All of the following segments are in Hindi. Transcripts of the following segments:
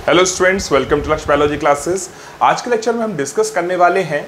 हेलो स्टूडेंट्स, वेलकम टू लक्ष्य बायोलॉजी क्लासेस। आज के लेक्चर में हम डिस्कस करने वाले हैं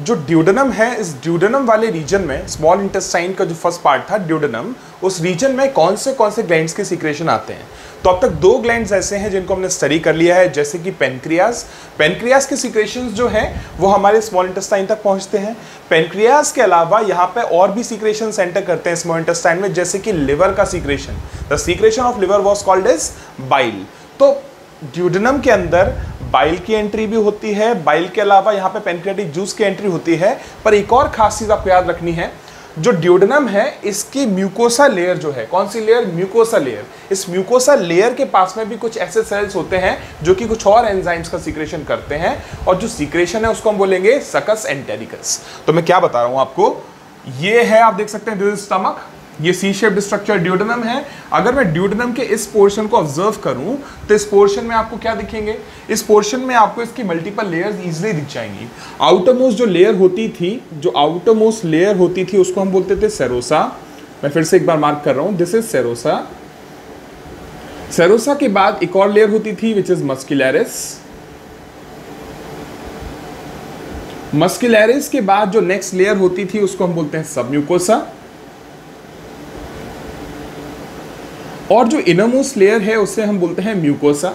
जो ड्यूडेनम है। इस ड्यूडेनम वाले रीजन में स्मॉल इंटेस्टाइन का जो फर्स्ट पार्ट था ड्यूडेनम, उस रीजन में कौन से ग्लैंड्स के सीक्रेशन आते हैं। तो अब तक दो ग्लैंड्स ऐसे हैं जिनको हमने स्टडी कर लिया है, जैसे कि पेनक्रियाज। पेनक्रियाज के सीक्रेशंस जो हैं वो हमारे स्मॉल इंटेस्टाइन तक पहुंचते हैं। पेनक्रियाज के अलावा यहाँ पे और भी सीक्रेशन एंटर करते हैं स्मॉल इंटेस्टाइन में, जैसे कि लिवर का secretion. The secretion of liver was called as bile. तो ड्यूडेनम के अंदर बाइल की एंट्री भी होती है, बाइल के अलावा यहाँ पे पेनक्रियाटिक जूस की एंट्री होती है। पर एक और खास चीज आपको याद रखनी है, जो ड्यूडेनम है इसकी म्यूकोसा लेयर जो है, कौन सी लेयर? Mucosa layer. इस म्यूकोसा लेयर के पास में भी कुछ ऐसे सेल्स होते हैं जो कि कुछ और एंजाइम्स का सीक्रेशन करते हैं, और जो सीक्रेशन है उसको हम बोलेंगे सकस एंटेरिकस। तो मैं क्या बता रहा हूं आपको, ये है, आप देख सकते हैं, दिस इज स्टमक, ये सी शेप्ड स्ट्रक्चर ड्यूडेनम है। अगर मैं ड्यूडेनम के इस पोर्शन को ऑब्जर्व करूं तो इस पोर्शन में आपको क्या दिखेंगे? इस पोर्शन में आपको इसकी मल्टीपल लेयर्स इजीली दिख जाएंगी। आउटरमोस्ट जो लेयर होती थी, जो आउटरमोस्ट लेयर होती थी उसको हम बोलते थे सेरोसा। मैं फिर से एक बार मार्क कर रहा हूं, दिस इज सेरोसा। सेरोसा के बाद एक और लेयर होती थी विच इज मस्कुलरिस। मस्कुलरिस के बाद जो नेक्स्ट लेयर होती थी उसको हम बोलते हैं सबम्यूकोसा। और जो इनरमोस्ट लेयर है उसे हम बोलते हैं म्यूकोसा।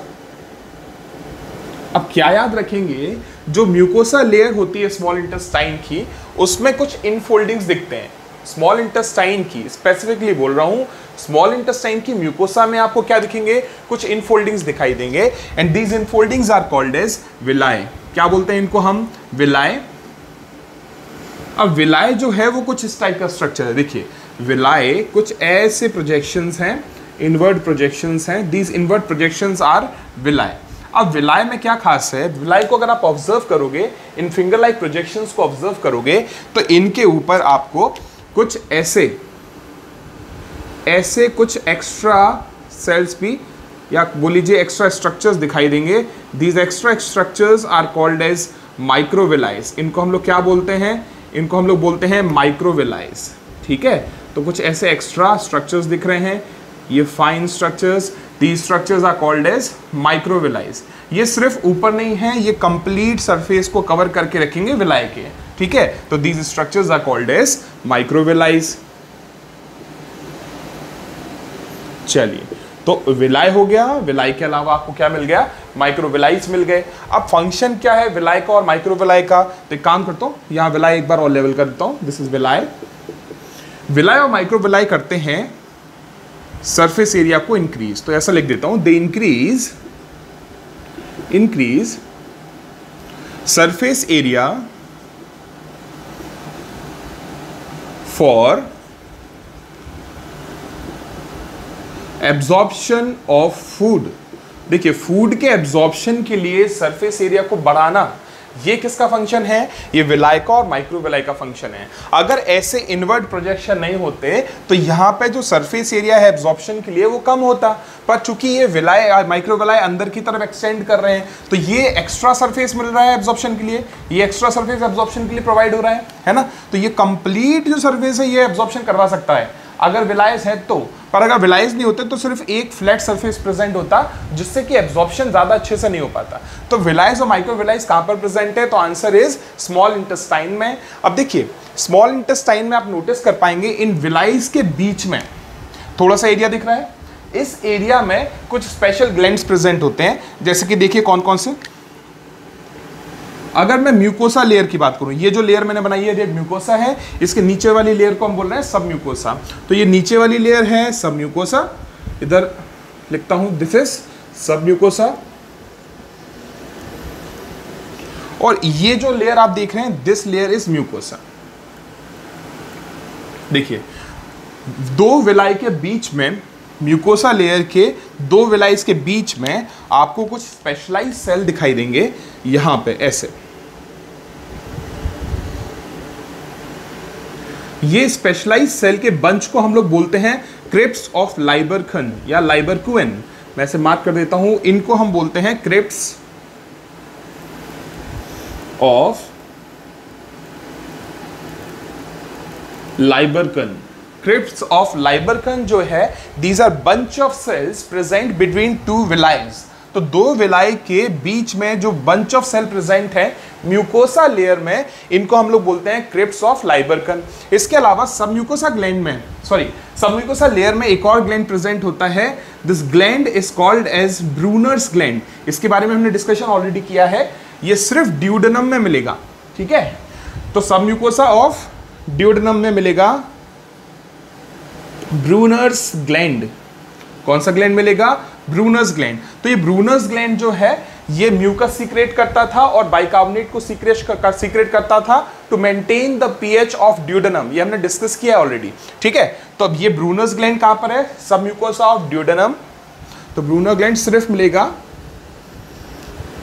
अब क्या याद रखेंगे, जो म्यूकोसा लेयर होती है स्मॉल इंटेस्टाइन की, उसमें कुछ इनफोल्डिंग्स दिखते हैं। स्मॉल इंटेस्टाइन की स्पेसिफिकली बोल रहा हूं, स्मॉल इंटेस्टाइन की म्यूकोसा में आपको क्या दिखेंगे? कुछ इनफोल्डिंग्स दिखाई देंगे, and these infoldings are called as villi. क्या बोलते हैं इनको हम? विलाय। अब विलाय जो है वो कुछ इस टाइप का स्ट्रक्चर है। देखिए, विलाय कुछ ऐसे प्रोजेक्शंस हैं, इनवर्ट प्रोजेक्शंस हैं। These invert projections are विलाय। अब विलाय में क्या खास है? विलाय को अगर आप ऑब्जर्व करोगे, इन फिंगर लाइक प्रोजेक्शंस को ऑब्जर्व करोगे, तो इनके ऊपर आपको कुछ ऐसे कुछ एक्स्ट्रा सेल्स भी, या बोल लीजिए एक्स्ट्रा स्ट्रक्चर्स दिखाई देंगे। These extra structures are called as microvilli. इनको हम लोग क्या बोलते हैं? इनको हम लोग बोलते हैं माइक्रोविलाइज। ठीक है, तो कुछ ऐसे एक्स्ट्रा स्ट्रक्चर्स दिख रहे हैं, ये fine structures, these structures are called as microvilli. ये सिर्फ ऊपर नहीं है, ये कंप्लीट सरफेस को कवर करके रखेंगे विलाय के। ठीक है, तो these structures are called as microvilli. चलिए, तो विलाय हो गया। विलाय के अलावा आपको क्या मिल गया? माइक्रोविलाइज मिल गए। अब फंक्शन क्या है विलाय का और माइक्रोविलाय का? तो एक काम करता हूं, यहां विलाय एक बार और लेवल कर देता हूं। This is विलाय। विलाय और माइक्रोविलाय करते हैं सरफेस एरिया को इंक्रीज। तो ऐसा लिख देता हूं, they increase surface area for absorption of food. देखिए, फूड के एब्जॉर्प्शन के लिए सरफेस एरिया को बढ़ाना, ये किसका फंक्शन है? ये विलाय का और माइक्रोविलाय का फंक्शन है। अगर ऐसे इनवर्ट प्रोजेक्शन नहीं होते तो यहाँ पे जो सरफेस एरिया है एब्जॉर्प्शन के लिए वो कम होता, पर चूंकि ये विलाय माइक्रोविलाय अंदर की तरफ एक्सटेंड कर रहे हैं, तो ये एक्स्ट्रा सरफेस मिल रहा है एब्जॉर्प्शन के लिए, ये एक्स्ट्रा सरफेस एब्जॉर्प्शन के लिए प्रोवाइड हो रहा है ना। तो ये कंप्लीट जो सरफेस है ये एब्जॉर्प्शन करवा सकता है अगर विलायस है तो। पर अगर विलायस नहीं होते तो सिर्फ एक फ्लैट सरफेस प्रेजेंट होता, जिससे कि एब्जॉर्प्शन ज्यादा अच्छे से नहीं हो पाता। तो विलायस और माइक्रोविलायस कहां पर प्रेजेंट है? तो आंसर इज स्मॉल इंटेस्टाइन में। अब देखिए, स्मॉल इंटेस्टाइन में आप नोटिस कर पाएंगे इन विलायस के बीच में थोड़ा सा एरिया दिख रहा है। इस एरिया में कुछ स्पेशल ग्लैंड्स प्रेजेंट होते हैं, जैसे कि देखिए कौन कौन से। अगर मैं म्यूकोसा लेयर की बात करूं, ये जो लेयर मैंने बनाई है ये म्यूकोसा है, इसके नीचे वाली लेयर को हम बोल रहे हैं सब म्यूकोसा। तो ये नीचे वाली लेयर है सब म्यूकोसा, इधर लिखता हूं दिस इज सब म्यूकोसा। और ये जो लेयर आप देख रहे हैं, दिस लेयर इज म्यूकोसा। देखिए, दो विलाय के बीच में, म्यूकोसा लेयर के दो विलायस के बीच में आपको कुछ स्पेशलाइज्ड सेल दिखाई देंगे यहां पे ऐसे। ये स्पेशलाइज्ड सेल के बंच को हम लोग बोलते हैं क्रिप्स ऑफ लाइबरखन या लाइबरकुएन। मैं ऐसे मार्क कर देता हूं, इनको हम बोलते हैं crypts of Lieberkuhn. Crypts of Lieberkuhn जो है, these are bunch of cells present between two villus. तो दो विलाई के बीच में जो बंच ऑफ सेल प्रेजेंट है म्यूकोसा लेयर में, इनको हम लोग बोलते हैं क्रिप्स ऑफ लाइबर्कन। इसके अलावा सबम्यूकोसा ग्लैंड में, सबम्यूकोसा लेयर में एक और ग्लैंड प्रेजेंट होता है। This gland is called as Brunner's gland. इसके बारे में हमने डिस्कशन ऑलरेडी किया है। ये सिर्फ ड्यूडेनम में मिलेगा, ठीक है। तो सबम्यूकोसा ऑफ ड्यूडेनम में मिलेगा ब्रूनर्स ग्लैंड। कौन सा ग्लैंड मिलेगा? Brunner's gland. तो ये ब्रूनर्स ग्लैंड जो है ये म्यूकस सीक्रेट करता था और बाइकार्बोनेट को सीक्रेट करता था to maintain the pH of duodenum. ये हमने डिस्कस किया ऑलरेडी, ठीक है। तो अब ये ब्रूनर्स ग्लैंड कहां पर है? Submucosa of duodenum. तो ब्रूनर ग्लैंड सिर्फ मिलेगा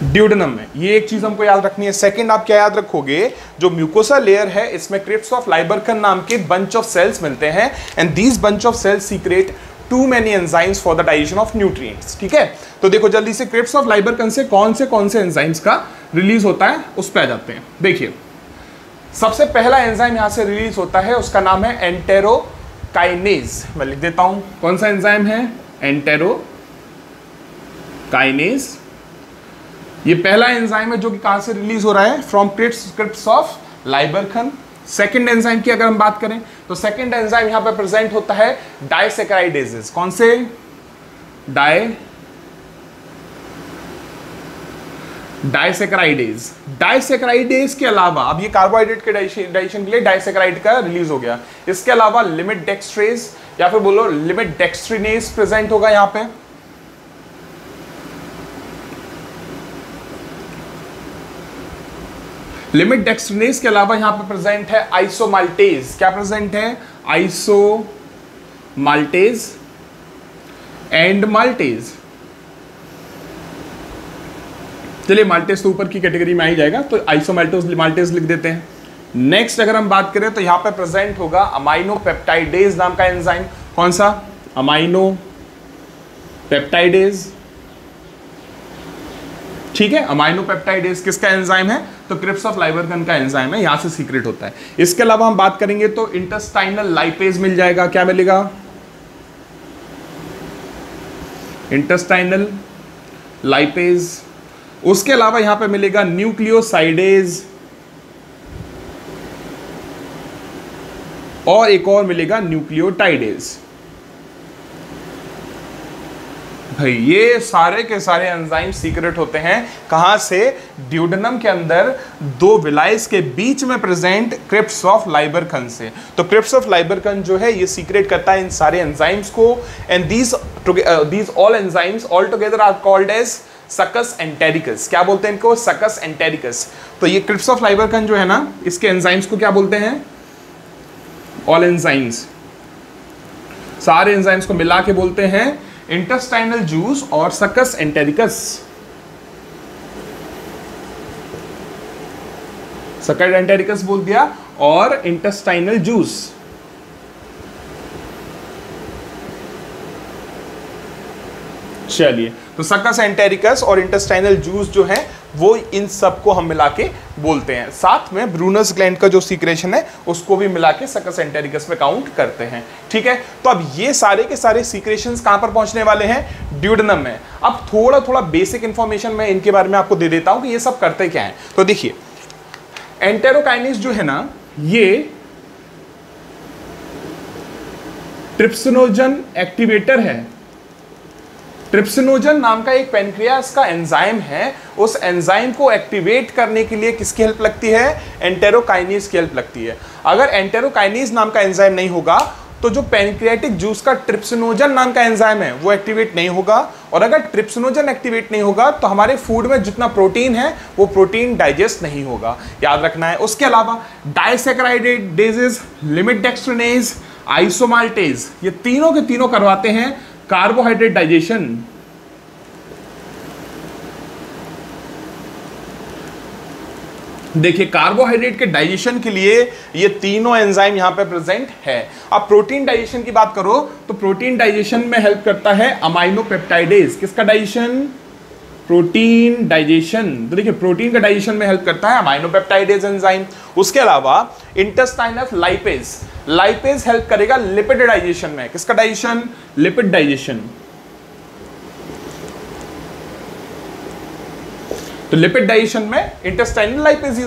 ड्यूडेनम में। ये एक चीज हमको याद रखनी है। सेकंड आप क्या याद रखोगे, जो म्यूकोसा लेयर है इसमें क्रिप्स ऑफ लाइबर्कन नाम के बंच ऑफ सेल्स मिलते हैं and these bunch of cells secrete to many enzymes for the digestion of nutrients, ठीक है। तो देखो जल्दी से क्रिप्स ऑफ लाइबर्कन से कौन से एंजाइम्स का रिलीज होता है उस पर आ जाते हैं। देखिए सबसे पहला एंजाइम यहां से रिलीज होता है, उसका नाम है एंटेरोकाइनेज। मैं लिख देता हूं कौन सा एंजाइम है, एंटेरोकाइनेज। ये पहला एंजाइम है जो कि कहां से रिलीज हो रहा है, from crypts of Lieberkuhn. Second enzyme की अगर हम बात करें तो सेकंड एंजाइम यहां पे प्रेजेंट होता है डाइसैकेराइडेजेस। कौन से? डाइसैकेराइडेज। डाइसैकेराइडेज के अलावा अब ये कार्बोहाइड्रेट के डाइजेशन के लिए डाइसैकेराइड का रिलीज हो गया। इसके अलावा लिमिट डेक्सट्रेज या फिर बोलो लिमिट डेक्सट्रिनेज प्रेजेंट होगा यहां पे। लिमिट डेक्सट्रिनेज के अलावा यहां पे प्रेजेंट है आइसोमाल्टेज। क्या प्रेजेंट है? Isomaltase and maltase. चलिए माल्टेज तो ऊपर की कैटेगरी में आ ही जाएगा, तो आइसोमाल्टेज माल्टेज लिख देते हैं। नेक्स्ट अगर हम बात करें तो यहां पे प्रेजेंट होगा अमाइनो पेप्टाइडेज नाम का एंजाइम। कौन सा? अमाइनो पेप्टाइडेज, ठीक है। अमाइनो पेप्टाइडेज किसका एंजाइम है? तो क्रिप्स ऑफ लाइबर्कन का एंजाइम है, यहां से सीक्रेट होता है। इसके अलावा हम बात करेंगे तो इंटेस्टाइनल लाइपेज मिल जाएगा। क्या मिलेगा? Intestinal lipase. उसके अलावा यहां पे मिलेगा न्यूक्लियोसाइडेज और एक और मिलेगा न्यूक्लियोटाइडेज। भाई ये सारे के सारे एंजाइम सीक्रेट होते हैं कहां से? ड्यूडेनम के अंदर दो विलाइस के बीच में प्रेजेंट क्रिप्स ऑफ लाइबर्कन से। तो क्रिप्स ऑफ लाइबर्कन जो है ये सीक्रेट करता है इन सारे एंजाइम्स को and these all enzymes all together are called as succus entericus. क्या बोलते हैं इनको? सकस एंटेरिकस। तो ये क्रिप्स ऑफ लाइबर्कन जो है ना, इसके एंजाइम्स को क्या बोलते हैं? ऑल एंजाइम्स, सारे एंजाइम्स को मिला के बोलते हैं इंटेस्टाइनल जूस और सकस एंटेरिकस। सकस एंटेरिकस बोल दिया और इंटेस्टाइनल जूस। चलिए तो सकस एंटेरिकस और इंटेस्टाइनल जूस जो है वो इन सब को हम मिला के बोलते हैं। साथ में ब्रूनर्स ग्लैंड का जो सीक्रेशन है उसको भी मिला के सकस एंटेरिकस में काउंट करते हैं, ठीक है। तो अब ये सारे के सारे सीक्रेशंस कहां पर पहुंचने वाले हैं? ड्यूडेनम में। अब थोड़ा थोड़ा बेसिक इंफॉर्मेशन मैं इनके बारे में आपको दे देता हूं कि ये सब करते क्या है। तो देखिए एंटेरोकाइनेज जो है ना, ये ट्रिप्सिनोजन एक्टिवेटर है। ट्रिप्सिनोजन नाम का एक पेनक्रियास का एंजाइम है, उस एंजाइम को एक्टिवेट करने के लिए किसकी हेल्प लगती है? एंटेरोकाइनेज की हेल्प लगती है। अगर एंटेरोकाइनेज नाम का एंजाइम नहीं होगा तो जो पैनक्रियाटिक जूस का ट्रिप्सिनोजन नाम का एंजाइम है वो एक्टिवेट नहीं होगा, और अगर ट्रिप्सिनोजन एक्टिवेट नहीं होगा तो हमारे फूड में जितना प्रोटीन है वो प्रोटीन डाइजेस्ट नहीं होगा, याद रखना है। उसके अलावा डाइसैकेराइडेजेस, लिमिट डेक्स्ट्रिनेज, आइसोमाल्टेज, ये तीनों के तीनों करवाते हैं कार्बोहाइड्रेट डाइजेशन। देखिए कार्बोहाइड्रेट के डाइजेशन के लिए ये तीनों एंजाइम यहां पे प्रेजेंट है। अब प्रोटीन डाइजेशन की बात करो तो प्रोटीन डाइजेशन में हेल्प करता है अमाइनो पेप्टाइडेज। किसका डाइजेशन? Protein digestion. तो देखिए प्रोटीन का डाइजेशन में हेल्प करता है अमाइनो पेप्टाइडेज एंजाइम। उसके अलावा इंटेस्टाइनल लाइपेज, लाइपेज हेल्प करेगा लिपिड डाइजेशन में। किसका डाइजेशन? Lipid digestion. तो लिपिड डाइजेशन में इंटेस्टाइनल लाइपेज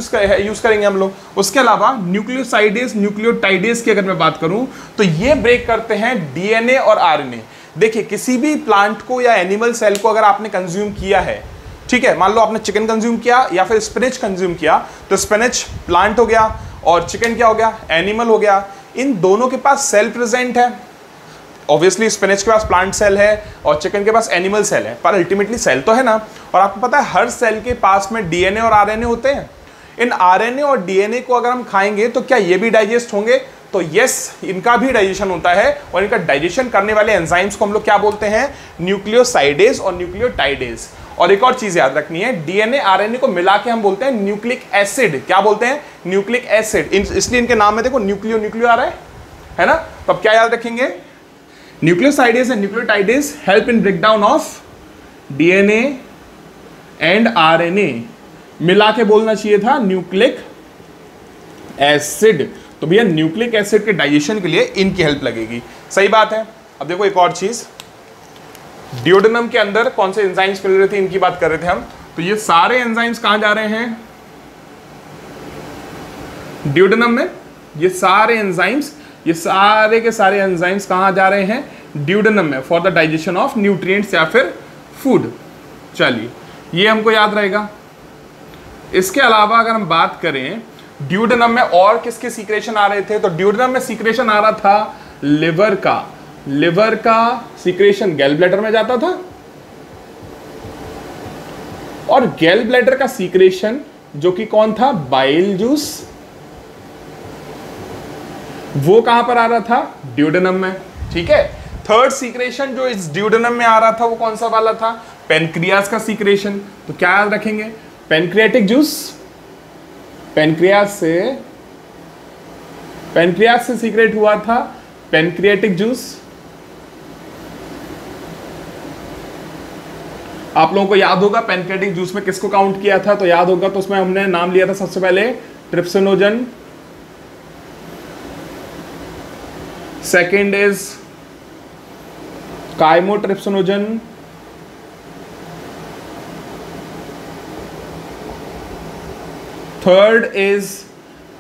यूज करेंगे हम लोग। उसके अलावा न्यूक्लियोसाइडेज, न्यूक्लियोटाइडेज की अगर मैं बात करूं तो ये ब्रेक करते हैं डीएनए और आरएनए। देखिए किसी भी प्लांट को या एनिमल सेल को अगर आपने कंज्यूम किया है, ठीक है, मान लो आपने चिकन कंज्यूम किया या फिर स्पिनच कंज्यूम किया, तो स्पिनच प्लांट हो गया और चिकन क्या हो गया, एनिमल हो गया। इन दोनों के पास सेल प्रेजेंट है, ऑब्वियसली स्पिनच के पास प्लांट सेल है और चिकन के पास एनिमल सेल है, पर अल्टीमेटली सेल तो है ना। और आपको पता है हर सेल के पास में डीएनए और आरएनए होते हैं। इन आरएनए और डीएनए को अगर हम खाएंगे तो क्या ये भी डाइजेस्ट होंगे? तो यस, इनका भी डाइजेशन होता है और इनका डाइजेशन करने वाले एंजाइम्स को हम लोग क्या बोलते हैं, न्यूक्लियोसाइडेज और न्यूक्लियोटाइडेज। और एक और चीज याद रखनी है, डीएनए आरएनए को मिला के हम बोलते हैं न्यूक्लिक एसिड। क्या बोलते हैं? Nucleic acid. इसलिए इनके नाम में देखो न्यूक्लियो न्यूक्लियो आ रहा है ना। तो अब क्या याद रखेंगे, nucleosidase and nucleotidase help in breakdown of DNA and RNA. मिला के बोलना चाहिए था न्यूक्लिक एसिड। तो भैया न्यूक्लिक एसिड के डाइजेशन के लिए इनकी हेल्प लगेगी, सही बात है। अब देखो एक और चीज, डिओडेनम के अंदर कौन से एंजाइम्स मिल रहे थे, इनकी बात कर रहे थे हम। तो ये सारे एंजाइम्स कहां जा रहे हैं, डिओडेनम में। ये सारे एंजाइम्स, ये सारे के सारे एंजाइम्स कहां जा रहे हैं, डिओडेनम में, for the digestion of nutrients या फिर फूड। चलिए ये हमको याद रहेगा। इसके अलावा अगर हम बात करें डिओडेनम में और किसके सीक्रेशन आ रहे थे, तो डिओडेनम में सीक्रेशन आ रहा था लिवर का। लिवर का सीक्रेशन गैल ब्लैडर में जाता था और गैल ब्लैडर का सीक्रेशन जो कि कौन था, बाइल जूस, वो कहां पर आ रहा था, डिओडेनम में। ठीक है, थर्ड सीक्रेशन जो इस डिओडेनम में आ रहा था वो कौन सा वाला था, पेनक्रियास का सीक्रेशन। तो क्या याद रखेंगे, पेनक्रियाटिक जूस, पेनक्रियास से सीक्रेट हुआ था पेनक्रियाटिक जूस। आप लोगों को याद होगा पेनक्रियाटिक जूस में किसको काउंट किया था, तो याद होगा, तो उसमें हमने नाम लिया था सबसे पहले trypsinogen, second is chymotrypsinogen, third is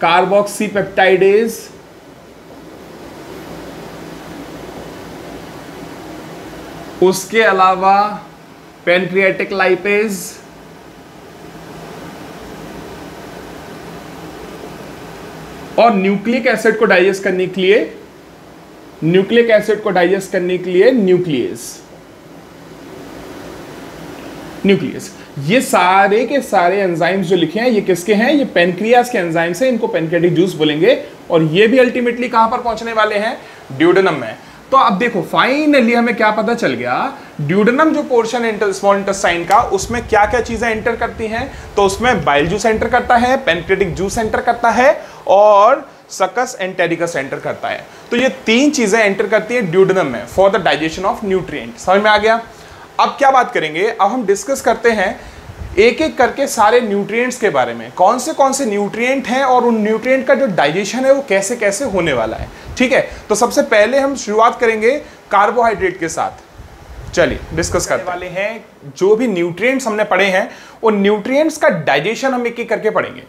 carboxypeptidase, उसके अलावा पेनक्रियाटिक लाइपेज, और न्यूक्लिक एसिड को डाइजेस्ट करने के लिए, न्यूक्लिक एसिड को डाइजेस्ट करने के लिए न्यूक्लियस। न्यूक्लियस, ये सारे के सारे एंजाइम्स जो लिखे हैं ये किसके हैं, ये पेनक्रियास के एंजाइम्स हैं, इनको पेनक्रियाटिक जूस बोलेंगे। और ये भी अल्टीमेटली कहां पर पहुंचने वाले हैं, डिओडेनम में। तो अब देखो फाइनली हमें क्या पता चल गया, डिओडेनम जो पोर्शन है स्मॉल इंटेस्टाइन का, उसमें क्या क्या चीजें एंटर करती हैं। तो उसमें बाइल जूस एंटर करता है, पेनक्रियाटिक जूस एंटर करता है और सकस एंटेरिकस एंटर करता है। तो ये तीन चीजें एंटर करती है डिओडेनम में for the digestion of nutrient. समझ में आ गया। अब क्या बात करेंगे, अब हम डिस्कस करते हैं एक एक करके सारे न्यूट्रिएंट्स के बारे में, कौन से न्यूट्रिएंट हैं और उन न्यूट्रिएंट का जो डाइजेशन है वो कैसे कैसे होने वाला है। ठीक है, तो सबसे पहले हम शुरुआत करेंगे कार्बोहाइड्रेट के साथ। चलिए डिस्कस करने वाले हैं जो भी न्यूट्रिएंट्स हमने पढ़े हैं, उन न्यूट्रिएंट्स का डाइजेशन हम एक एक करके पढ़ेंगे।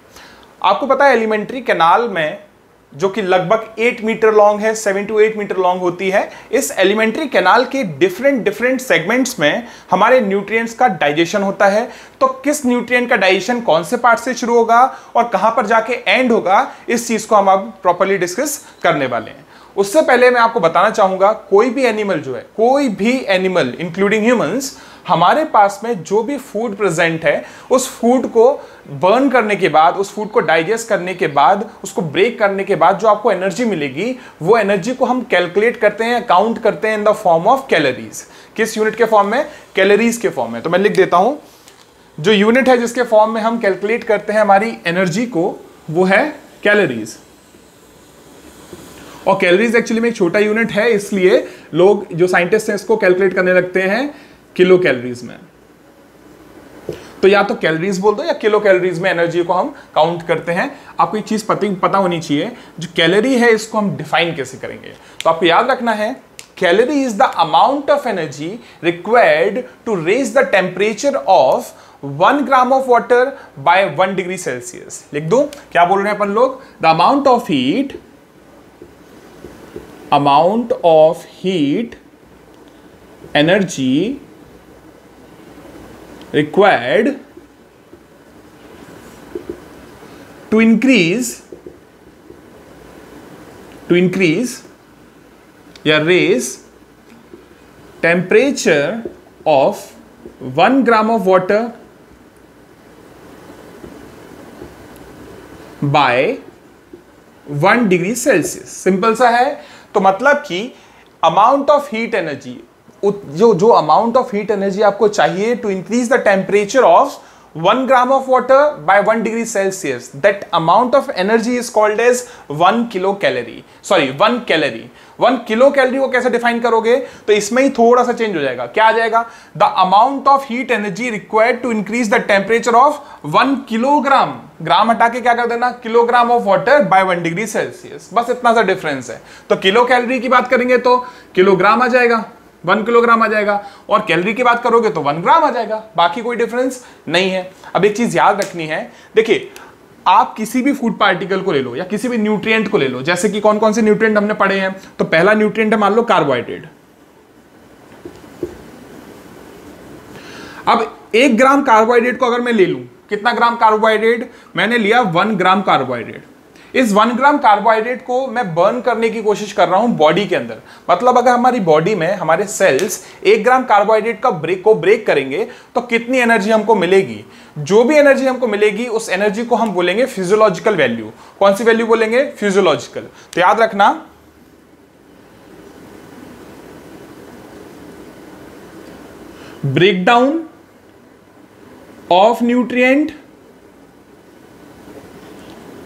आपको पता है एलिमेंट्री कैनाल में, जो कि लगभग 8 मीटर लॉन्ग है, 7 to 8 मीटर लॉन्ग होती है, इस एलिमेंट्री कैनाल के डिफरेंट सेगमेंट्स में हमारे न्यूट्रिएंट्स का डाइजेशन होता है। तो किस न्यूट्रिएंट का डाइजेशन कौन से पार्ट से शुरू होगा और कहां पर जाके एंड होगा, इस चीज को हम अब प्रॉपर्ली डिस्कस करने वाले हैं। उससे पहले मैं आपको बताना चाहूंगा, कोई भी एनिमल जो है, कोई भी एनिमल इंक्लूडिंग ह्यूमंस, हमारे पास में जो भी फूड प्रेजेंट है, उस फूड को बर्न करने के बाद, उस फूड को डाइजेस्ट करने के बाद, उसको ब्रेक करने के बाद जो आपको एनर्जी मिलेगी, वो एनर्जी को हम कैलकुलेट करते हैं, काउंट करते हैं in the form of calories. किस यूनिट के फॉर्म में, कैलोरीज के फॉर्म में। तो मैं लिख देता हूं, जो यूनिट है जिसके फॉर्म में हम कैलकुलेट करते हैं हमारी एनर्जी को, वो है कैलोरीज। और कैलोरीज एक्चुअली में एक छोटा यूनिट है, इसलिए लोग जो साइंटिस्ट हैं इसको कैलकुलेट करने लगते हैं किलो कैलोरीज में। तो या तो कैलोरीज बोल दो या किलो कैलोरीज में एनर्जी को हम काउंट करते हैं। आपको एक चीज पता होनी चाहिए, जो कैलोरी है इसको हम डिफाइन कैसे करेंगे। तो आपको याद रखना है, calorie is the amount of energy required to raise the temperature of 1 gram of water by 1 degree Celsius. लिख दो, क्या बोल रहे हैं अपन लोग? The amount of heat energy required to increase या raise temperature of 1 gram of water by 1 degree Celsius. Simple सा है। तो मतलब कि अमाउंट ऑफ हीट एनर्जी, जो अमाउंट ऑफ हीट एनर्जी आपको चाहिए to increase the temperature of 1 gram of water by 1 degree Celsius, that amount of energy is called as 1 kilo calorie. 1 kilo calorie को कैसे डिफाइन करोगे? तो इसमें ही थोड़ा सा चेंज हो जाएगा। क्या आ जाएगा? The amount of heat energy required to increase the temperature of 1 kilogram, gram हटा के क्या कर देना, kilogram of water by 1 degree Celsius. बस इतना सा डिफरेंस है। तो किलो कैलोरी की बात करेंगे तो किलोग्राम आ जाएगा, 1 किलोग्राम आ जाएगा, और कैलोरी की बात करोगे तो 1 ग्राम आ जाएगा। बाकी कोई डिफरेंस नहीं है। अब एक चीज याद रखनी है, देखिए आप किसी भी फूड पार्टिकल को ले लो या किसी भी न्यूट्रिएंट को ले लो, जैसे कि कौन कौन से न्यूट्रिएंट हमने पढ़े हैं। तो पहला न्यूट्रिएंट है मान लो कार्बोहाइड्रेट। अब 1 ग्राम कार्बोहाइड्रेट को अगर मैं ले लूं, कितना ग्राम कार्बोहाइड्रेट? मैंने लिया 1 ग्राम कार्बोहाइड्रेट। इस 1 ग्राम कार्बोहाइड्रेट को मैं बर्न करने की कोशिश कर रहा हूं बॉडी के अंदर। मतलब अगर हमारी बॉडी में हमारे सेल्स 1 ग्राम कार्बोहाइड्रेट का ब्रेक करेंगे तो कितनी एनर्जी हमको मिलेगी? जो भी एनर्जी हमको मिलेगी उस एनर्जी को हम बोलेंगे फिजियोलॉजिकल वैल्यू। कौन सी वैल्यू बोलेंगे? फिजियोलॉजिकल। तो याद रखना, breakdown of nutrient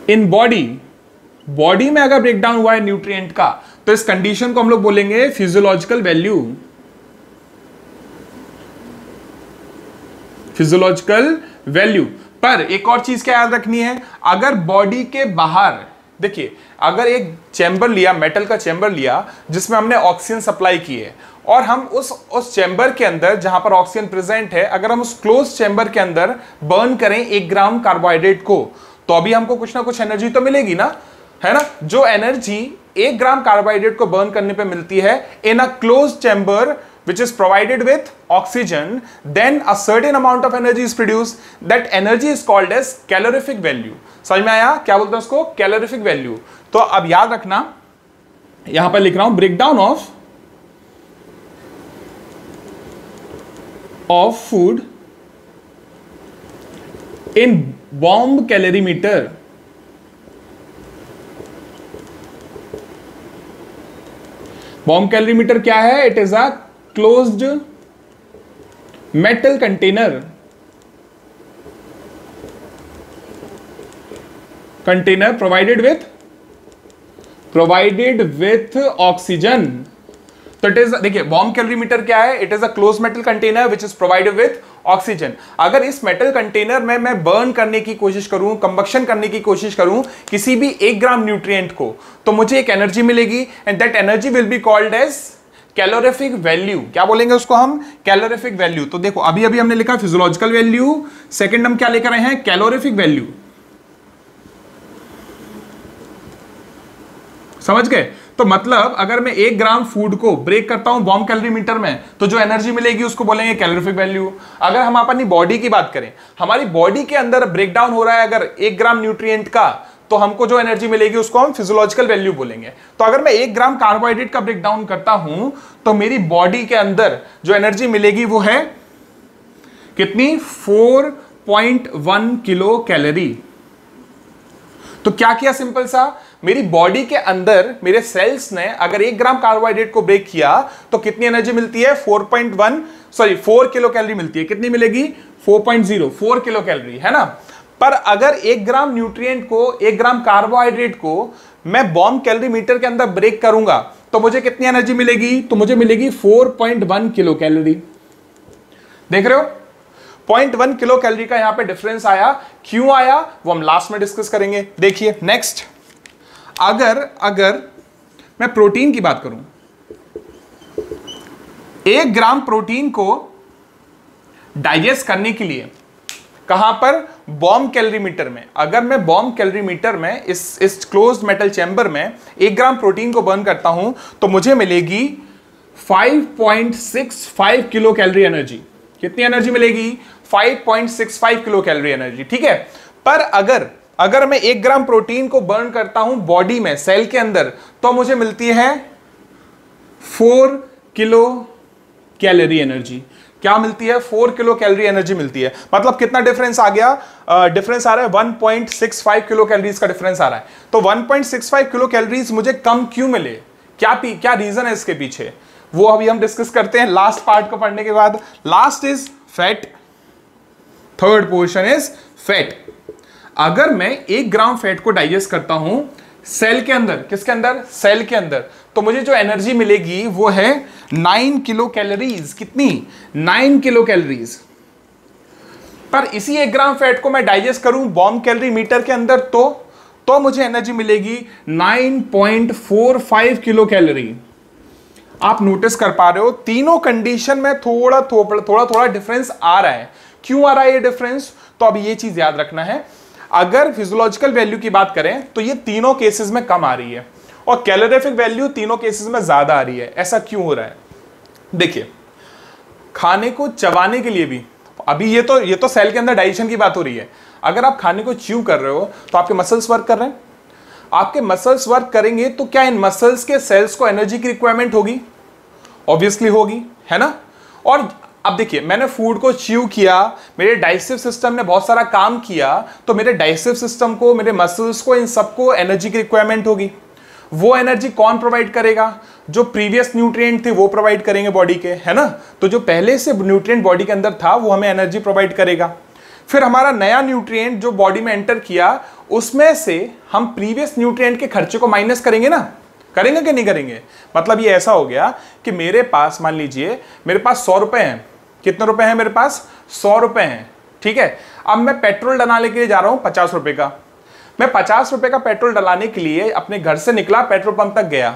in body में अगर ब्रेकडाउन हुआ है न्यूट्रिएंट का, तो इस कंडीशन को हम लोग बोलेंगे फिजियोलॉजिकल वैल्यू। पर एक और चीज क्या याद रखनी है, अगर बॉडी के बाहर, देखिए अगर एक चैम्बर लिया, मेटल का चैम्बर लिया जिसमें हमने ऑक्सीजन सप्लाई की है, और हम उस चैम्बर के अंदर जहां पर ऑक्सीजन प्रेजेंट है, अगर हम उस क्लोज चैम्बर के अंदर बर्न करें 1 ग्राम कार्बोहाइड्रेट को, तो अभी हमको कुछ ना कुछ एनर्जी तो मिलेगी ना, है ना? जो एनर्जी 1 ग्राम कार्बोहाइड्रेट को बर्न करने पे मिलती है in a close chamber which is provided with oxygen, then a certain amount of energy is produced. That energy is called as calorific value. समझ में आया? क्या बोलते हैं उसको? Calorific value. तो अब याद रखना, यहां पर लिख रहा हूं breakdown of food in bomb calorimeter. Bomb calorimeter क्या है? It is a closed metal container provided with oxygen। तो इट इज, देखिए बॉम्ब कैलोरीमीटर क्या है? It is a close metal container which is provided with oxygen. अगर इस मेटल कंटेनर में मैं बर्न करने की कोशिश करूं, कंबक्शन करने की कोशिश करूं किसी भी 1 ग्राम न्यूट्रिएंट को, तो मुझे एक एनर्जी मिलेगी, and that energy will be called as calorific value. क्या बोलेंगे उसको हम? Calorific value. तो देखो अभी हमने लिखा फिजियोलॉजिकल वैल्यू, सेकंड हम क्या लेकर आए हैं? Calorific value. समझ गए? तो मतलब अगर मैं 1 ग्राम फूड को ब्रेक करता हूं बॉम्ब कैलोरीमीटर में, तो जो एनर्जी मिलेगी उसको बोलेंगे कैलोरिफिक वैल्यू। अगर हम अपनी बॉडी की बात करें, हमारी बॉडी के अंदर ब्रेकडाउन हो रहा है अगर 1 ग्राम न्यूट्रिएंट का, तो हमको जो एनर्जी मिलेगी उसको हम फिजियोलॉजिकल वैल्यू बोलेंगे। तो अगर मैं 1 ग्राम कार्बोहाइड्रेट का ब्रेकडाउन करता हूं, तो मेरी बॉडी के अंदर जो एनर्जी मिलेगी वो है कितनी? 4.1 किलो कैलोरी। तो क्या किया? सिंपल सा, मेरी बॉडी के अंदर मेरे सेल्स ने अगर 1 ग्राम कार्बोहाइड्रेट को ब्रेक किया तो कितनी एनर्जी मिलती है? 4 किलो कैलोरी मिलती है। कितनी मिलेगी? 4 किलो कैलोरी, है ना? पर अगर 1 ग्राम न्यूट्रिएंट को, 1 ग्राम कार्बोहाइड्रेट को मैं बॉम्ब कैलोरीमीटर के अंदर ब्रेक करूंगा तो मुझे कितनी एनर्जी मिलेगी? तो मुझे मिलेगी 4.1 किलो कैलोरी। देख रहे हो? 0.1 किलो कैलोरी का यहां पे डिफरेंस आया। क्यों आया वो हम लास्ट में डिस्कस करेंगे। देखिए नेक्स्ट, अगर मैं प्रोटीन की बात करूं, 1 ग्राम प्रोटीन को डाइजेस्ट करने के लिए कहां पर? बॉम्ब कैलोरीमीटर में। अगर मैं बॉम्ब कैलोरीमीटर में इस क्लोज्ड मेटल चैम्बर में 1 ग्राम प्रोटीन को बर्न करता हूं तो मुझे मिलेगी 5.65 किलो कैलोरी एनर्जी। कितनी एनर्जी मिलेगी? 5.65 किलो कैलोरी एनर्जी, ठीक है। पर अगर मैं 1 ग्राम प्रोटीन को बर्न करता हूं बॉडी में, सेल के अंदर, तो मुझे मिलती है 4 किलो कैलोरी एनर्जी। क्या मिलती है? 4 किलो कैलोरी एनर्जी मिलती है। मतलब कितना डिफरेंस आ गया? डिफरेंस आ रहा है 1.65 किलो कैलोरीज का डिफरेंस आ रहा है। तो 1.65 किलो कैलोरीज मुझे कम क्यों मिले? क्या रीजन है इसके पीछे? वो अभी हम डिस्कस करते हैं लास्ट पार्ट को पढ़ने के बाद। Last is fat, third portion is fat. अगर मैं 1 ग्राम फैट को डाइजेस्ट करता हूं सेल के अंदर, किसके अंदर? सेल के अंदर, तो मुझे जो एनर्जी मिलेगी वो है 9 किलो कैलोरीज। कितनी? 9 किलो कैलोरीज। पर इसी 1 ग्राम फैट को मैं डाइजेस्ट करूं बॉम्ब कैलोरी मीटर के अंदर तो मुझे एनर्जी मिलेगी 9.45 किलो कैलोरी। आप नोटिस कर पा रहे हो तीनों कंडीशन में थोड़ा डिफरेंस आ रहा है। क्यों आ रहा है ये डिफरेंस? तो अब ये चीज याद रखना है, अगर फिजियोलॉजिकल वैल्यू की बात करें तो ये तीनों केसेस में कम आ रही है और कैलोरीफिक वैल्यू तीनों केसेस में ज्यादा आ रही है। ऐसा क्यों हो रहा है? देखिए, खाने को चबाने के लिए भी, अभी ये तो सेल के अंदर डाइजेशन की बात हो रही है। अगर आप खाने को च्यू कर रहे हो तो आपके मसल्स वर्क कर रहे हैं। आपके मसल्स वर्क करेंगे तो क्या इन मसल्स के सेल्स को एनर्जी की रिक्वायरमेंट होगी? ऑब्वियसली होगी, है ना। और अब देखिए, मैंने फूड को च्यू किया, मेरे डाइजेस्टिव सिस्टम ने बहुत सारा काम किया, तो मेरे डाइजेस्टिव सिस्टम को, मेरे मसल्स को, इन सबको एनर्जी की रिक्वायरमेंट होगी। वो एनर्जी कौन प्रोवाइड करेगा? जो प्रीवियस न्यूट्रिएंट थे वो प्रोवाइड करेंगे बॉडी के, है ना। तो जो पहले से न्यूट्रिएंट बॉडी के अंदर था वो हमें एनर्जी प्रोवाइड करेगा। फिर हमारा नया न्यूट्रिएंट जो बॉडी में एंटर किया, उसमें से हम प्रीवियस न्यूट्रिएंट के खर्चे को माइनस करेंगे ना। करेंगे कि नहीं करेंगे? मतलब ये ऐसा हो गया कि मेरे पास, मान लीजिए मेरे पास 100 रुपए हैं। कितने रुपए हैं मेरे पास? 100 रुपए हैं, ठीक है। अब मैं पेट्रोल डलाने के लिए जा रहा हूं 50 रुपए का। मैं 50 रुपए का पेट्रोल डलाने के लिए अपने घर से निकला, पेट्रोल पंप तक गया।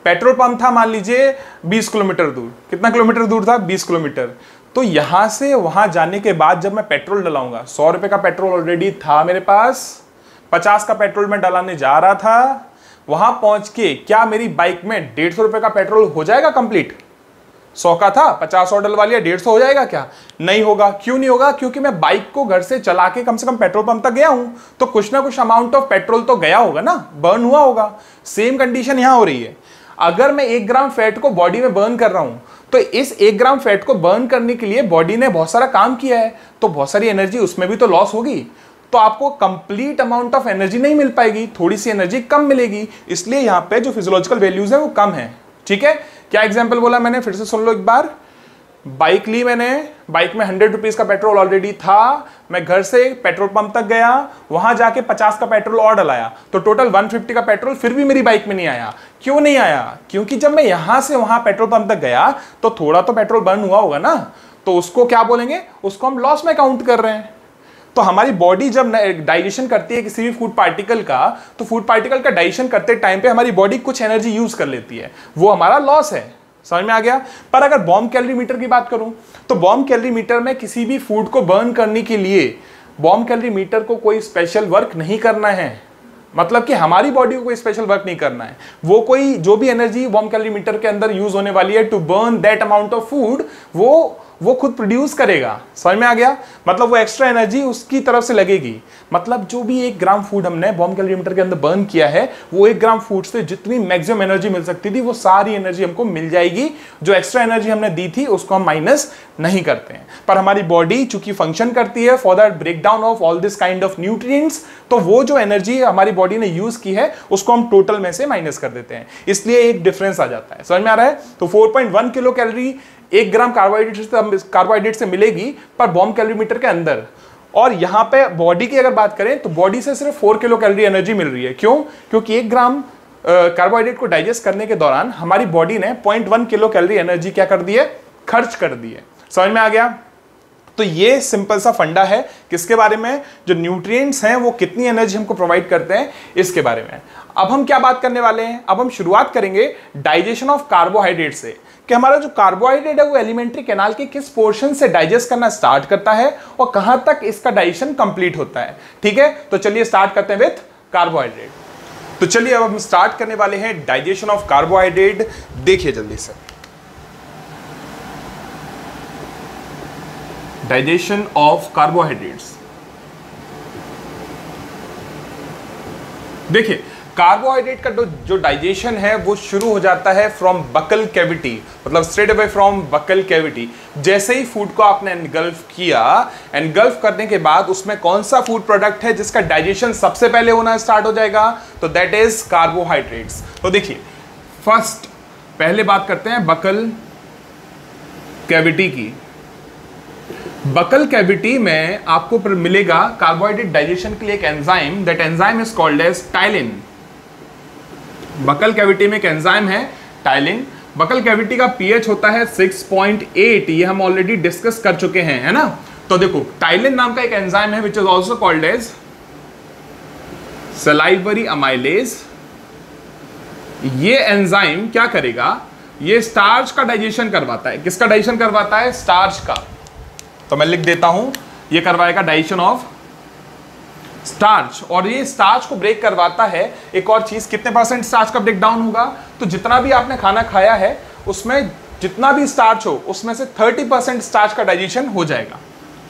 पेट्रोल पंप था मान लीजिए 20 किलोमीटर दूर। कितना किलोमीटर दूर था? 20 किलोमीटर। तो यहां से वहां जाने के बाद जब मैं पेट्रोल डलाऊंगा, 100 रुपए का पेट्रोल ऑलरेडी था मेरे पास, 50 का पेट्रोल मैं डलाने जा रहा था। वहां पहुंच के क्या मेरी बाइक में 150 रुपए का पेट्रोल हो जाएगा कंप्लीट? 100 का था, 50 और डलवा लिया, 150 हो जाएगा क्या? नहीं होगा। क्यों नहीं होगा? क्योंकि मैं बाइक को घर से चला के कम से कम पेट्रोल पंप तक गया हूं, तो कुछ ना कुछ अमाउंट ऑफ पेट्रोल तो गया होगा ना, बर्न हुआ होगा। सेम कंडीशन यहां हो रही है। अगर मैं 1 ग्राम फैट को बॉडी में बर्न कर रहा हूं तो इस 1 ग्राम फैट को बर्न करने के लिए बॉडी ने बहुत सारा काम किया है, तो बहुत सारी एनर्जी उसमें भी तो लॉस होगी। तो आपको कंप्लीट अमाउंट ऑफ एनर्जी नहीं मिल पाएगी, थोड़ी सी एनर्जी कम मिलेगी। इसलिए यहां पे जो फिजियोलॉजिकल वैल्यूज है वो कम है, ठीक है। क्या एग्जांपल बोला मैंने? फिर से सुन लो एक बार। बाइक ली मैंने, बाइक में 100 रुपीज का पेट्रोल ऑलरेडी था। मैं घर से पेट्रोल पंप तक गया, वहां जाके 50 का पेट्रोल और डलाया, तो टोटल 150 का पेट्रोल फिर भी मेरी बाइक में नहीं आया। क्यों नहीं आया? क्योंकि जब मैं यहां से वहां पेट्रोल पंप तक गया तो थोड़ा तो पेट्रोल बर्न हुआ होगा ना, तो उसको क्या बोलेंगे? उसको हम लॉस में काउंट कर रहे हैं। तो हमारी बॉडी जब डाइजेशन करती है किसी भी फूड पार्टिकल का, तो फूड पार्टिकल का डाइजेशन करते टाइम पे हमारी बॉडी कुछ एनर्जी यूज कर लेती है, वो हमारा लॉस है। समझ में आ गया? पर अगर बॉम्ब कैलोरी मीटर की बात करूं तो बॉम्ब कैलोरी मीटर में किसी भी फूड को बर्न करने के लिए बॉम्ब कैलोरी मीटर को कोई स्पेशल वर्क नहीं करना है। मतलब कि हमारी बॉडी को कोई स्पेशल वर्क नहीं करना है। वो कोई जो भी एनर्जी बॉम्ब कैलोरी मीटर के अंदर यूज होने वाली है to burn that amount of food, वो खुद प्रोड्यूस करेगा। समझ में आ गया? मतलब वो एक्स्ट्रा एनर्जी उसकी तरफ से लगेगी। मतलब जो भी 1 ग्राम फूड हमने बॉम्ब कैलोरी मीटर के अंदर बर्न किया है, वो 1 ग्राम फूड से जितनी मैक्सिमम एनर्जी मिल सकती थी वो सारी एनर्जी हमको मिल जाएगी। जो एक्स्ट्रा एनर्जी हमने दी थी उसको हम माइनस नहीं करते हैं। पर हमारी बॉडी चूंकि फंक्शन करती है for the breakdown of all this kind of nutrients, तो वो जो एनर्जी हमारी बॉडी ने यूज की है उसको हम टोटल में से माइनस कर देते हैं। इसलिए एक डिफरेंस आ जाता है। समझ में आ रहा है? तो 4.1 किलो कैलोरी 1 ग्राम कार्बोहाइड्रेट से मिलेगी पर बॉम्ब कैलोरी मीटर के अंदर। और यहां पे बॉडी की अगर बात करें तो बॉडी से सिर्फ 4 किलो कैलोरी एनर्जी मिल रही है। क्यों? क्योंकि 1 ग्राम कार्बोहाइड्रेट को डाइजेस्ट करने के दौरान हमारी बॉडी ने 0.1 किलो कैलोरी एनर्जी क्या कर दी है? खर्च कर दी है। समझ में आ गया? तो ये सिंपल सा फंडा है किसके बारे में, जो न्यूट्रिएंट्स हैं वो कितनी एनर्जी हमको प्रोवाइड करते हैं इसके बारे में। अब हम क्या बात करने वाले हैं, अब हम शुरुआत करेंगे डाइजेशन ऑफ कार्बोहाइड्रेट से, कि हमारा जो कार्बोहाइड्रेट है वो एलिमेंट्री कैनाल के किस पोर्शन से डाइजेस्ट करना स्टार्ट करता है और कहां तक इसका डाइजेशन कंप्लीट होता है। ठीक है, तो चलिए स्टार्ट करते हैं विथ कार्बोहाइड्रेट। तो चलिए अब हम स्टार्ट करने वाले हैं डाइजेशन ऑफ कार्बोहाइड्रेट। देखिए जल्दी से, डाइजेशन ऑफ कार्बोहाइड्रेट्स। देखिए कार्बोहाइड्रेट का जो डाइजेशन है वो शुरू हो जाता है फ्रॉम बकल कैविटी, मतलब straight away from buccal cavity. जैसे ही फूड को आपने एनगल्फ किया, एनगल्फ करने के बाद उसमें कौन सा फूड प्रोडक्ट है जिसका डाइजेशन सबसे पहले होना स्टार्ट हो जाएगा, तो दैट इज कार्बोहाइड्रेट्स। तो देखिए फर्स्ट पहले बात करते हैं बकल कैविटी की। बकल कैविटी में आपको मिलेगा कार्बोहाइड्रेट डाइजेशन के लिए एक enzyme, that enzyme is called as ptyalin. Buccal cavity में एक एंजाइम है टाइलिन। बकल कैविटी का पीएच होता है 6.8, ये हम ऑलरेडी डिस्कस कर चुके हैं, है ना। तो देखो टाइलिन नाम का एक एंजाइम है which is also called as salivary amylase. ये एंजाइम क्या करेगा, ये स्टार्च का डाइजेशन करवाता है। किसका डाइजेशन करवाता है, स्टार्च का। तो मैं लिख देता हूं, ये करवाएगा डाइजेशन ऑफ स्टार्च, और ये स्टार्च को ब्रेक करवाता है। एक और चीज, कितने परसेंट स्टार्च का ब्रेक डाउन होगा, तो जितना भी आपने खाना खाया है उसमें जितना भी स्टार्च हो उसमें से 30% स्टार्च का डाइजेशन हो जाएगा।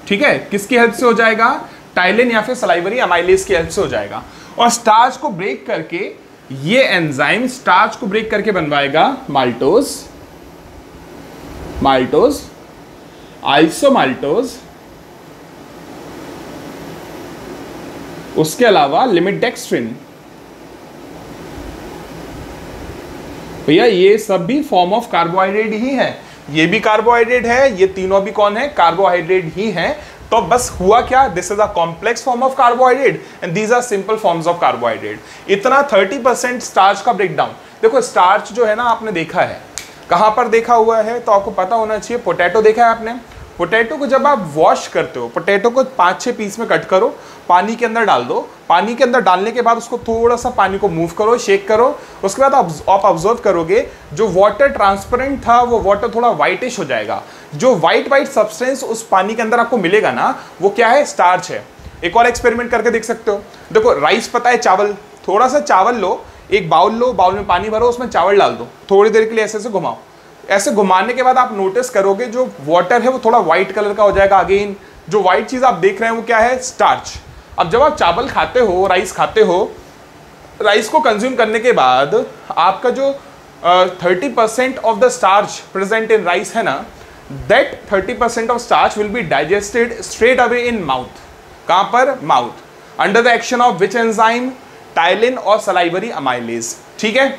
ठीक है, किसकी हेल्प से हो जाएगा, टाइलिन या फिर सलाइवरी अमाइलेज की हेल्प से हो जाएगा। और स्टार्च को ब्रेक करके ये एंजाइम स्टार्च को ब्रेक करके बनवाएगा माल्टोज, माल्टोज, आइसोमाल्टोज, उसके अलावा लिमिडेक्स्ट्रिन। भैया ये सब भी फॉर्म ऑफ कार्बोहाइड्रेट ही है, ये भी कार्बोहाइड्रेट है, ये तीनों भी कौन है, कार्बोहाइड्रेट ही है। तो बस हुआ क्या, this is a complex form of carbohydrate and these are simple forms of carbohydrate. इतना 30% स्टार्च का ब्रेकडाउन। देखो स्टार्च जो है ना, आपने देखा है कहां पर देखा हुआ है, तो आपको पता होना चाहिए। पोटैटो देखा है आपने, पोटैटो को जब आप वॉश करते हो, पोटैटो को 5-6 पीस में कट करो, पानी के अंदर डाल दो, पानी के अंदर डालने के बाद उसको थोड़ा सा पानी को मूव करो, शेक करो, उसके बाद आप ऑब्जर्व करोगे जो वाटर ट्रांसपेरेंट था वो वाटर थोड़ा व्हाइटिश हो जाएगा। जो व्हाइट सब्सटेंस उस पानी के अंदर आपको मिलेगा ना, वो क्या है, स्टार्च है। एक और एक्सपेरिमेंट करके देख सकते हो। देखो राइस पता है, चावल, थोड़ा सा चावल लो, एक बाउल लो, बाउल में पानी भरो, उसमें चावल डाल दो, थोड़ी देर के लिए ऐसे घुमाओ। ऐसे घुमाने के बाद आप नोटिस करोगे जो वाटर है वो थोड़ा व्हाइट कलर का हो जाएगा। अगेन जो व्हाइट चीज आप देख रहे हैं वो क्या है, स्टार्च। अब जब आप चावल खाते हो, राइस खाते हो, राइस को कंज्यूम करने के बाद आपका जो 30% of the starch present in rice है ना, that 30% of starch will be digested straight away in mouth. कहां पर, mouth, under the action of which enzyme, ptyalin और सलाइवरी अमाइलेज। ठीक है,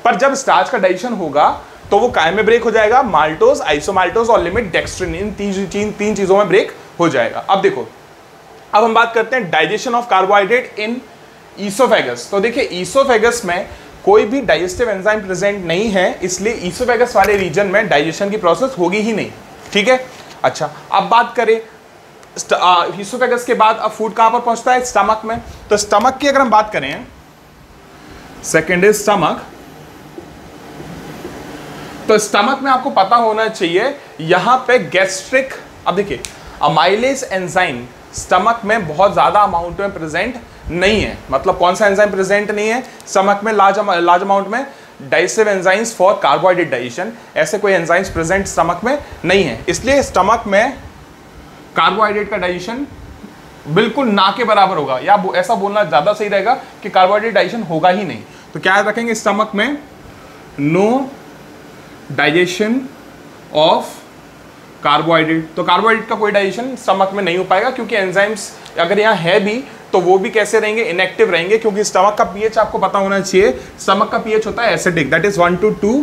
पर जब स्टार्च का डाइजेशन होगा तो वो काय में ब्रेक हो जाएगा, माल्टोज, आइसोमाल्टोज और लिमिडेक्स्ट्रिन, इन तीन चीजों में ब्रेक हो जाएगा। अब देखो, अब हम बात करते हैं digestion of carbohydrate in oesophagus. तो देखिए ईसोफेगस में कोई भी डाइजेस्टिव एंजाइम प्रेजेंट नहीं है, इसलिए ईसोफेगस वाले रीजन में डाइजेशन की प्रोसेस होगी ही नहीं। ठीक है, अच्छा अब बात करें ईसोफेगस के बाद अब फूड कहां पर पहुंचता है, स्टमक में। तो स्टमक की अगर हम बात करें, सेकेंड इज स्टमक। तो स्टमक में आपको पता होना चाहिए यहां पे गैस्ट्रिक, अब देखिए अमाइलेज एंजाइम स्टमक में बहुत ज्यादा अमाउंट में प्रेजेंट नहीं है। मतलब कौन सा एंजाइम प्रेजेंट नहीं है स्टमक में, लार्ज अमाउंट में, digestive enzymes for carbohydrate digestion, ऐसे कोई एंजाइम्स प्रेजेंट स्टमक में नहीं है। इसलिए स्टमक में कार्बोहाइड्रेट का डाइजेशन बिल्कुल ना के बराबर होगा, या ऐसा बोलना ज्यादा सही रहेगा कि कार्बोहाइड्रेट डाइजेशन होगा ही नहीं। तो क्या रखेंगे स्टमक में, नो डाइजेशन ऑफ कार्बोहाइड्रेट। तो कार्बोहाइड्रेट का कोई डाइजेशन स्टमक में नहीं हो पाएगा, क्योंकि एंजाइम्स अगर यहाँ है भी तो वो भी कैसे रहेंगे, इनएक्टिव रहेंगे, क्योंकि स्टमक का पीएच आपको पता होना चाहिए, स्टमक का पीएच होता है acidic, that is 1 to 2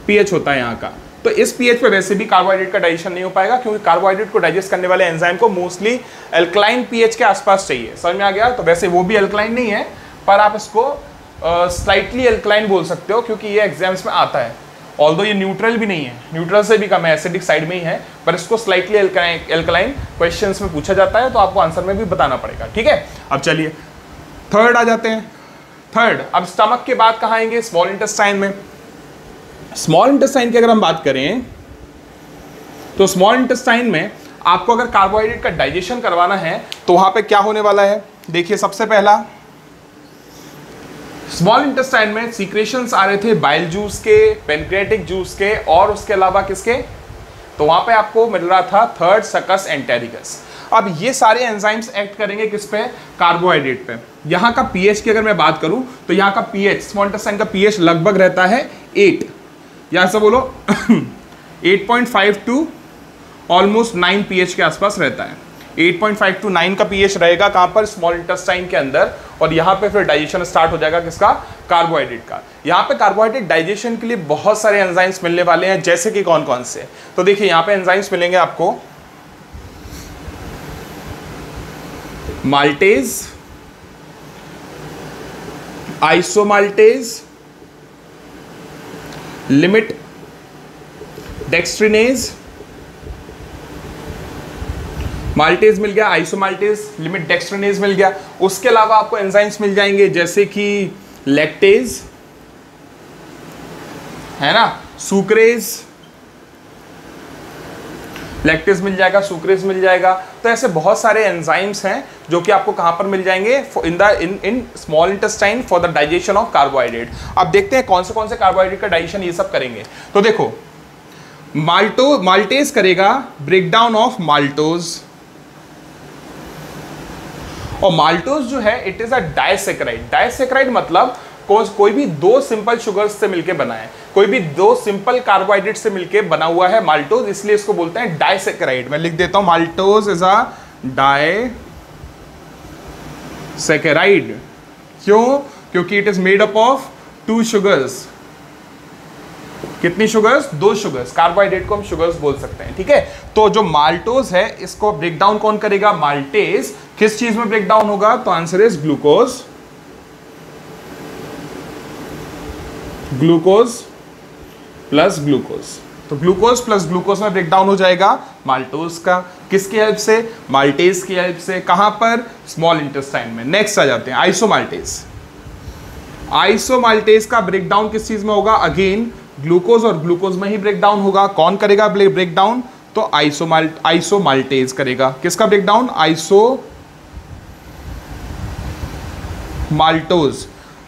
pH होता है यहाँ का। तो इस पीएच पे वैसे भी कार्बोहाइड्रेट का डाइजेशन नहीं हो पाएगा, क्योंकि कार्बोहाइड्रेट को डाइजेस्ट करने वाले एंजाइम को मोस्टली एल्कलाइन पीएच के आसपास चाहिए। समझ में आ गया। तो वैसे वो भी एल्कलाइन नहीं है, पर आप इसको स्लाइटली एल्कलाइन बोल सकते हो, क्योंकि ये एग्जाम्स में आता है। ऑल्दो ये न्यूट्रल भी नहीं है, न्यूट्रल से भी कम है, एसिडिक साइड में ही है, पर इसको स्लाइटली एल्कलाइन क्वेश्चंस में पूछा जाता है, तो आपको आंसर में भी बताना पड़ेगा, ठीक है। अब चलिए थर्ड आ जाते हैं। थर्ड, अब स्टमक के बाद कहाँ आएंगे? स्मॉल इंटेस्टाइन में। स्मॉल इंटेस्टाइन की अगर हम बात करें तो स्मॉल इंटेस्टाइन में आपको अगर कार्बोहाइड्रेट का डाइजेशन करवाना है तो वहां पे क्या होने वाला है? देखिए, सबसे पहला स्मॉल इंटेस्टाइन में सीक्रेशंस आ रहे थे बाइल जूस के, पेनक्रियाटिक जूस के, और उसके अलावा किसके? तो वहां पे आपको मिल रहा था थर्ड सकस एंटेरिकस। अब ये सारे एंजाइम्स एक्ट करेंगे किस पे? कार्बोहाइड्रेट पे। यहाँ का पीएच की अगर मैं बात करूं तो यहाँ का पीएच, स्मॉल इंटेस्टाइन का पीएच लगभग रहता है 8, या ऐसा बोलो 8.5 टू ऑलमोस्ट 9 पीएच के आसपास रहता है। 8.5 टू 9 का पीएच रहेगा कहाँ पर? स्मॉल इंटेस्टाइन के अंदर। और यहाँ पे फिर डाइजेशन स्टार्ट हो जाएगा किसका? कार्बोहाइड्रेट का। यहाँ पे कार्बोहाइड्रेट डाइजेशन के लिए बहुत सारे एंजाइम्स मिलने वाले हैं, जैसे कि कौन कौन से? तो देखिए यहाँ पे एंजाइम्स मिलेंगे आपको, माल्टेज, आइसोमाल्टेज, लिमिट डेक्स्ट्रिनेज, माल्टेज मिल गया, आइसोमाल्टेज, लिमिट डेक्स्ट्रिनेज मिल गया। उसके अलावा आपको एंजाइम्स मिल जाएंगे जैसे कि लैक्टेज, है ना, सुक्रेज, लैक्टेज मिल जाएगा, सुक्रेज मिल जाएगा। तो ऐसे बहुत सारे एंजाइम्स हैं जो कि आपको कहां पर मिल जाएंगे? In small intestine for the digestion of carbohydrate. अब देखते हैं कौन से कार्बोहाइड्रेट का डाइजेशन ये सब करेंगे। तो देखो, माल्टेज करेगा ब्रेकडाउन ऑफ माल्टोज, और माल्टोज जो है it is a disaccharide. Disaccharide मतलब कोई भी दो सिंपल शुगर्स से मिलके बना है, कोई भी दो सिंपल कार्बोहाइड्रेट से मिलके बना हुआ है माल्टोज, इसलिए इसको बोलते हैं डाइसैकेराइड। मैं लिख देता हूं, माल्टोज इज अ डाइसैकेराइड। क्यों? क्योंकि it is made up of 2 sugars. कितनी शुगर्स? 2 शुगर्स। कार्बोहाइड्रेट को हम शुगर्स बोल सकते हैं, ठीक है। तो जो माल्टोज है इसको ब्रेकडाउन कौन करेगा? माल्टेज। किस चीज में ब्रेकडाउन होगा? तो answer is glucose. Glucose plus glucose. तो ग्लूकोज प्लस ग्लूकोज में ब्रेकडाउन हो जाएगा माल्टोज का। किसकी हेल्प से? माल्टेज की हेल्प से। कहां पर? स्मॉल इंटेस्टाइन में। नेक्स्ट आ जाते हैं आइसोमाल्टेज। आइसोमाल्टेज का ब्रेकडाउन किस चीज में होगा? अगेन ग्लूकोज और ग्लूकोज में ही ब्रेकडाउन होगा। कौन करेगा ब्रेकडाउन? तो आइसोमाल्टेज करेगा। किसका ब्रेकडाउन? आइसोमाल्टोज।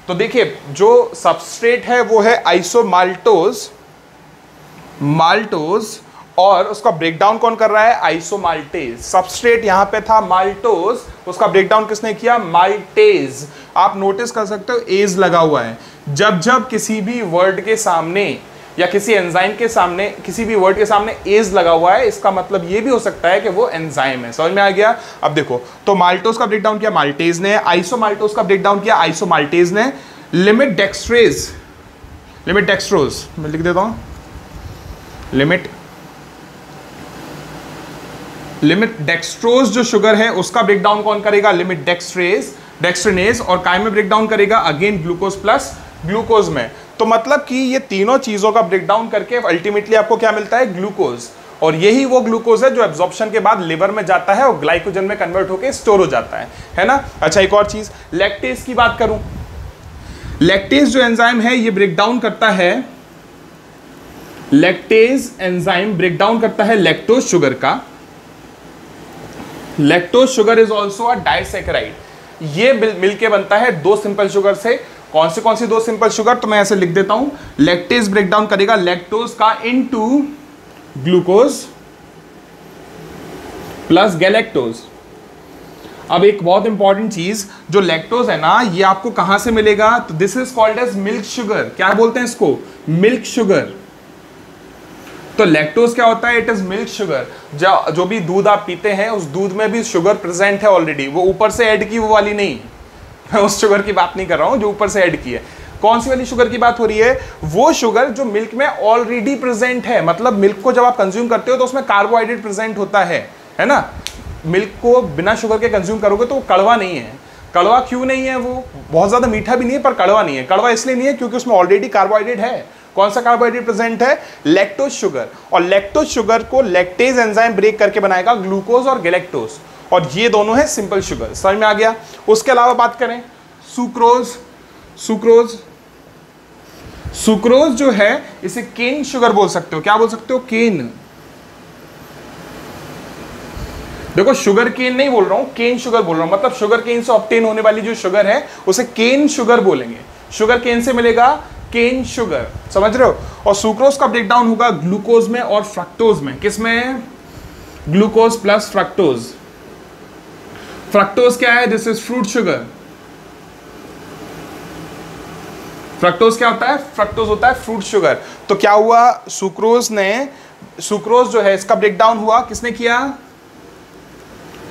तो देखिए, जो सबस्ट्रेट है वो है आइसोमाल्टोज, माल्टोज, और उसका ब्रेकडाउन कौन कर रहा है? आइसोमाल्टेज। सबस्ट्रेट यहां पे था माल्टोज, उसका ब्रेकडाउन किसने किया? माल्टेज। आप नोटिस कर सकते हो एज लगा हुआ है। जब जब किसी भी वर्ड के सामने या किसी एंजाइम के सामने, किसी भी वर्ड के सामने एज लगा हुआ है, इसका मतलब ये भी हो सकता है कि वो एंजाइम है। समझ में आ गया? अब देखो, तो माल्टोज का ब्रेकडाउन किया माल्टेज ने, आइसोमाल्टोज का ब्रेकडाउन किया आइसोमाल्टेज ने, लिमिट डेक्स्ट्रोज मैं लिख देता हूं, लिमिट डेक्स्ट्रोज जो शुगर है उसका ब्रेकडाउन कौन करेगा? लिमिट डेक्स्ट्रिनेज। और काय में ब्रेकडाउन करेगा? अगेन ग्लूकोज प्लस ग्लूकोज में। तो मतलब कि ये तीनों चीजों का ब्रेकडाउन करके अल्टीमेटली आपको क्या मिलता है? ग्लूकोज। और यही वो ग्लूकोज है जो एब्जॉर्प्शन के बाद लिवर में जाता है और ग्लाइकोजन में कन्वर्ट होकर स्टोर हो जाता है ना। अच्छा, एक और चीज, लैक्टेज की बात करूं। लैक्टेज जो एंजाइम है ये ब्रेकडाउन करता है, लैक्टेज एंजाइम ब्रेकडाउन करता है लैक्टोज शुगर का। Lactose sugar is also a disaccharide. ये मिलके बनता है 2 सिंपल शुगर से। कौन सी 2 सिंपल शुगर? तो मैं ऐसे लिख देता हूं, लैक्टेज ब्रेकडाउन करेगा लैक्टोज का इनटू ग्लूकोज प्लस गैलेक्टोज। अब एक बहुत इंपॉर्टेंट चीज, जो लैक्टोज है ना, ये आपको कहां से मिलेगा? तो this is called as milk sugar. क्या बोलते हैं इसको? Milk sugar. तो लैक्टोज क्या होता है? It is milk sugar. जो भी दूध आप पीते हैं उस दूध में भी शुगर प्रेजेंट है ऑलरेडी, वो ऊपर से ऐड की वो वाली नहीं। मैं उस शुगर की बात नहीं कर रहा हूं जो ऊपर से ऐड की है। कौन सी वाली शुगर की बात हो रही है? वो शुगर जो मिल्क में ऑलरेडी प्रेजेंट है। मतलब मिल्क को जब आप कंज्यूम करते हो तो उसमें कार्बोहाइड्रेट प्रेजेंट होता है ना। मिल्क को बिना शुगर के कंज्यूम करोगे तो वो कड़वा नहीं है। कड़वा क्यों नहीं है? वो बहुत ज्यादा मीठा भी नहीं है पर कड़वा नहीं है। कड़वा इसलिए नहीं है क्योंकि उसमें ऑलरेडी कार्बोहाइड्रेट है। कौन सा कार्बोहाइड्रेट प्रेजेंट है? लैक्टोज शुगर, और लैक्टोज शुगर को लैक्टेज एंजाइम ब्रेक करके बनाएगा ग्लूकोज और गैलेक्टोज, और ये दोनों है सिंपल शुगर। समझ में आ गया? उसके अलावा बात करें सुक्रोज, सुक्रोज जो है इसे केन शुगर बोल सकते हो। क्या बोल सकते हो? केन। देखो शुगर केन नहीं बोल रहा हूं, केन शुगर बोल रहा हूं, मतलब शुगर केन से ऑब्टेन होने वाली जो शुगर है उसे केन शुगर बोलेंगे। शुगर केन से मिलेगा केन शुगर, समझ रहे हो? और सुक्रोज का ब्रेकडाउन होगा ग्लूकोज में और फ्रक्टोज में। किसमें? Glucose plus fructose. फ्रक्टोज क्या है? This is fruit sugar. Fructose क्या होता है? फ्रक्टोज होता है फ्रूट शुगर। तो क्या हुआ? सुक्रोज जो है इसका ब्रेकडाउन हुआ, किसने किया?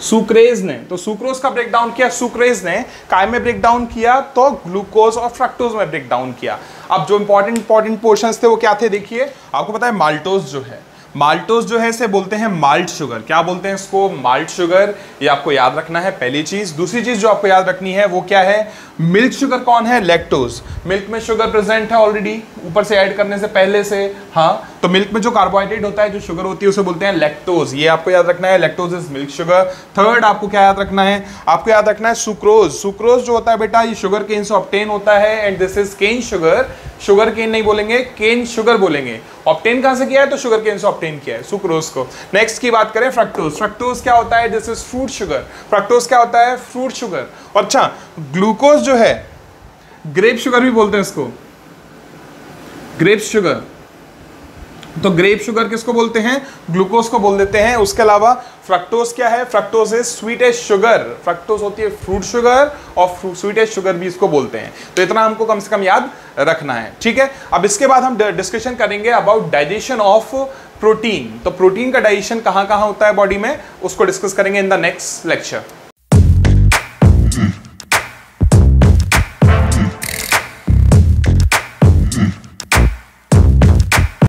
सुक्रेज ने। तो सुक्रोज का ब्रेकडाउन किया सुक्रेज ने, काय में ब्रेकडाउन किया? तो ग्लूकोज और फ्रक्टोज में ब्रेकडाउन किया। अब जो इंपॉर्टेंट पोर्शंस थे वो क्या थे? देखिए, आपको पता है माल्टोज जो है, माल्टोज जो है इसे बोलते हैं माल्ट शुगर। क्या बोलते हैं इसको? Malt sugar. ये आपको याद रखना है, पहली चीज। दूसरी चीज जो आपको याद रखनी है वो क्या है? मिल्क शुगर कौन है? लैक्टोज। मिल्क में शुगर प्रेजेंट है ऑलरेडी, ऊपर से ऐड करने से पहले से। हाँ, तो मिल्क में जो कार्बोहाइड्रेट होता है, जो शुगर होती है, उसे बोलते हैं लैक्टोज। ये आपको याद रखना है, lactose is milk sugar. Third आपको क्या याद रखना है? आपको याद रखना है सुक्रोज। सुक्रोज जो होता है बेटा, ये शुगर केन से ऑब्टेन होता है, and this is cane sugar. Sugar cane नहीं बोलेंगे, केन शुगर बोलेंगे। ऑब्टेन कहां से किया है? तो शुगर केन से ऑब्टेन किया है सुक्रोज को। नेक्स्ट की बात करें फ्रक्टोज। फ्रक्टोज क्या होता है? This is fruit sugar. Fructose क्या होता है? Fruit sugar. और अच्छा, ग्लूकोज जो है, ग्रेप शुगर भी बोलते हैं इसको, ग्रेप शुगर। तो ग्रेप शुगर किसको बोलते हैं? ग्लूकोज को बोल देते हैं। उसके अलावा फ्रक्टोज क्या है? Fructose is sweetest sugar. Fructose होती है फ्रूट शुगर, और स्वीटेस्ट शुगर भी इसको बोलते हैं। तो इतना हमको कम से कम याद रखना है, ठीक है? अब इसके बाद हम डिस्कशन करेंगे अबाउट डाइजेशन ऑफ प्रोटीन। तो प्रोटीन का डाइजेशन कहां कहां होता है बॉडी में, उसको डिस्कस करेंगे इन द नेक्स्ट लेक्चर।